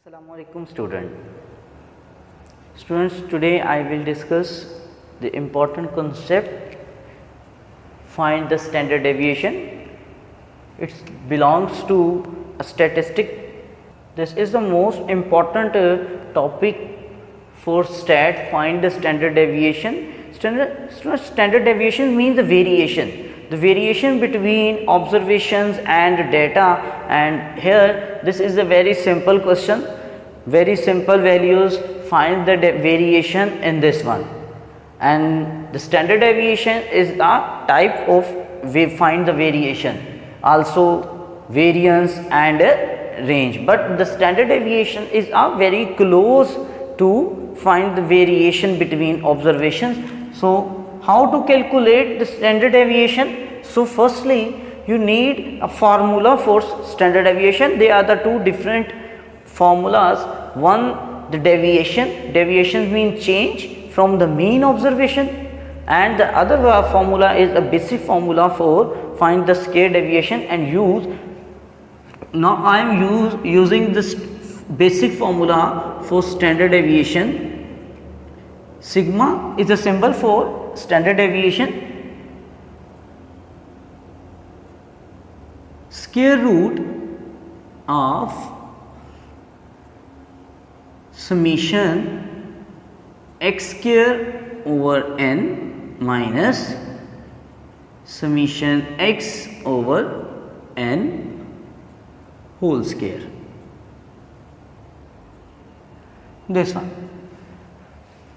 Assalamualaikum students, today I will discuss the important concept, find the standard deviation. It belongs to a statistic. This is the most important topic for stat, find the standard deviation. Standard deviation means the variation between observations and data, and here this is a very simple question, very simple values, find the variation in this one, and the standard deviation is the type of find the variation, also variance and range, but the standard deviation is very close to find the variation between observations. So how to calculate the standard deviation? So firstly you need a formula for standard deviation. There are the two different formulas. One, the deviation means change from the mean observation, and the other formula is a basic formula for find the square deviation. And now I am using this basic formula for standard deviation. Sigma is a symbol for standard deviation. Square root of summation x square over n minus summation x over n whole square. This one.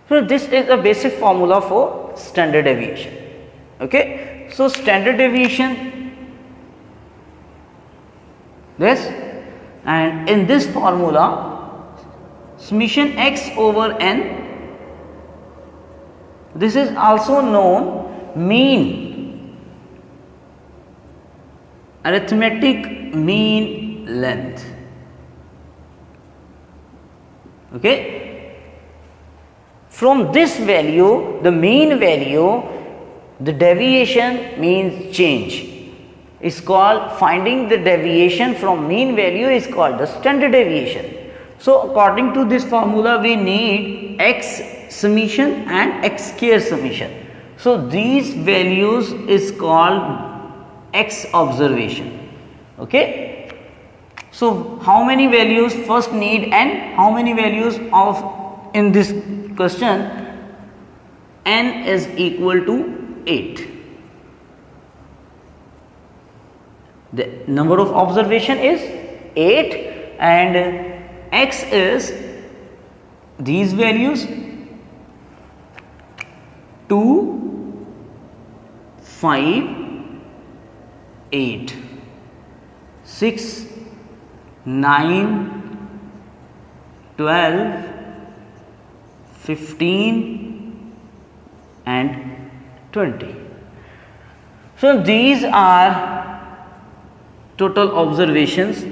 So this is a basic formula for standard deviation. Okay. So standard deviation, this, and in this formula summation x over n, this is also known mean, arithmetic mean length. Okay. From this value, the mean value, the deviation means change, is called, finding the deviation from mean value is called the standard deviation. So according to this formula we need x summation and x square summation. So these values is called x observation. Okay. So how many values first need n? How many values of in this question? N is equal to 8. The number of observation is 8 and x is these values 2, 5, 8, 6, 9, 12, 15 and 20. So these are total observations,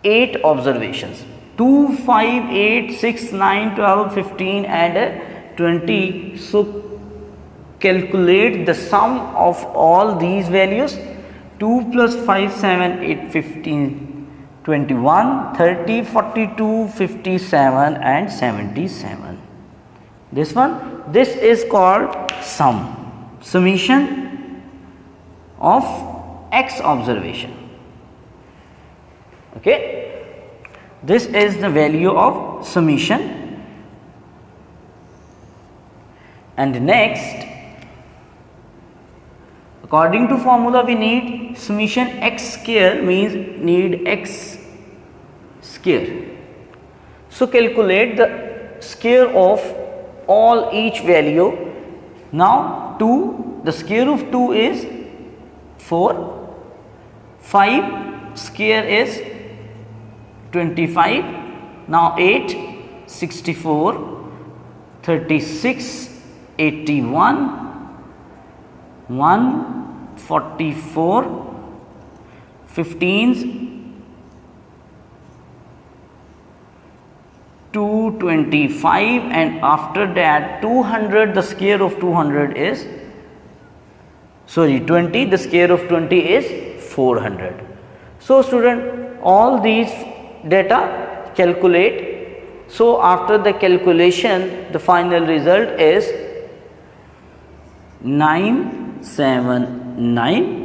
8 observations, 2, 5, 8, 6, 9, 12, 15 and 20. So calculate the sum of all these values. 2 plus 5, 7, 8, 15, 21, 30, 42, 57 and 77. This one, this is called summation of x observation. Okay, this is the value of summation. And next, according to formula we need summation x square, means need x square. So calculate the square of all each value. Now 2, the square of 2 is 4, 5 square is 25, now 8, 64, 36, 81, 1, 44, 15s, 225, and after that 200, the square of 200 is 20, the square of 20 is 400. So student, all these data, calculate. So after the calculation, the final result is 979.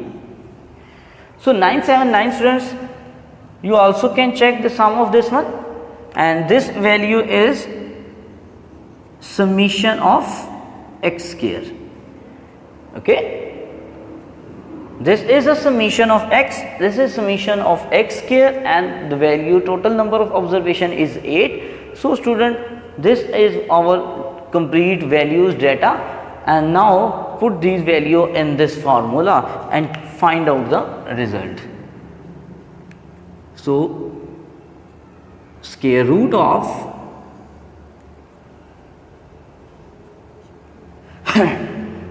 So 979 students, you also can check the sum of this one, and this value is summation of x square. Okay, this is a summation of x, this is summation of x square, and the value total number of observation is 8. So student, this is our complete values data, and now put these value in this formula and find out the result. So square root of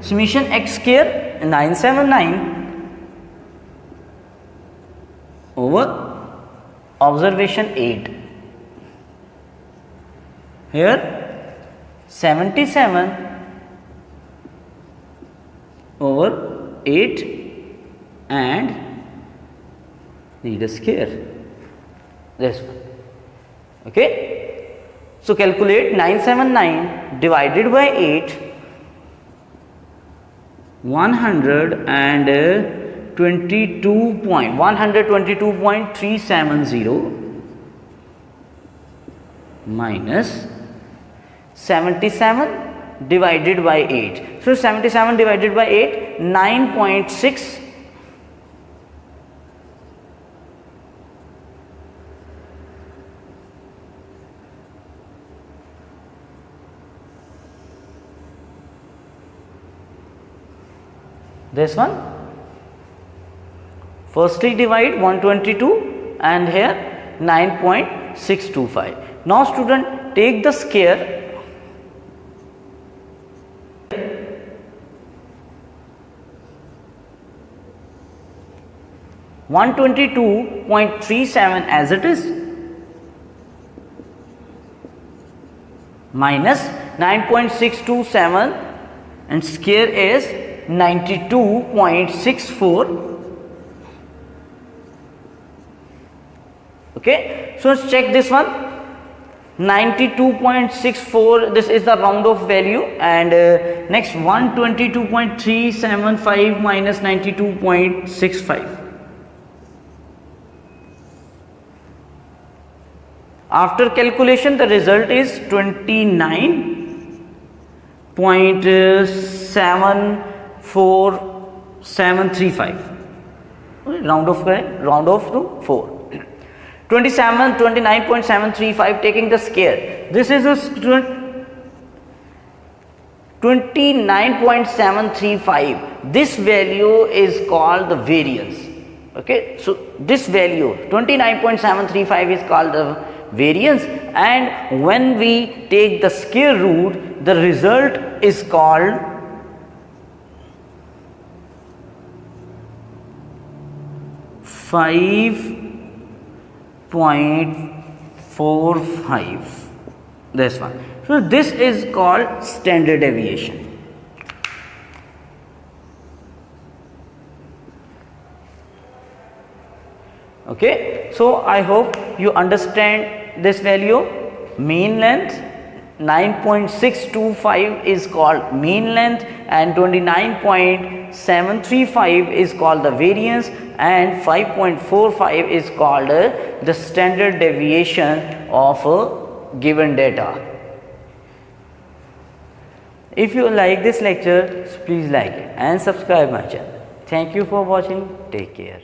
summation x square 979 over observation 8. Here 77 over 8 and read a square, this one. Okay, so calculate 979 divided by 8, 122.370 minus 77 divided by 8. So 77 divided by 8, 9.6. This one. Firstly divide 122 and here 9.625. Now student, take the square. (122.37) as it is, minus 9.627 and square is 92.64. Okay, so let's check this one. 92.64, this is the round off value, and next 122.375 minus 92.65. After calculation, the result is 29.74735. Round off to 4. 29.735 taking the square. This is a 29.735. This value is called the variance. Okay, so this value 29.735 is called the variance, and when we take the square root, the result is called .45. This one. So this is called standard deviation. Okay, so I hope you understand this value. Mean length 9.625 is called mean length, and 29.735 is called the variance, and 5.45 is called the standard deviation of given data. If you like this lecture, please like it and subscribe my channel. Thank you for watching. Take care.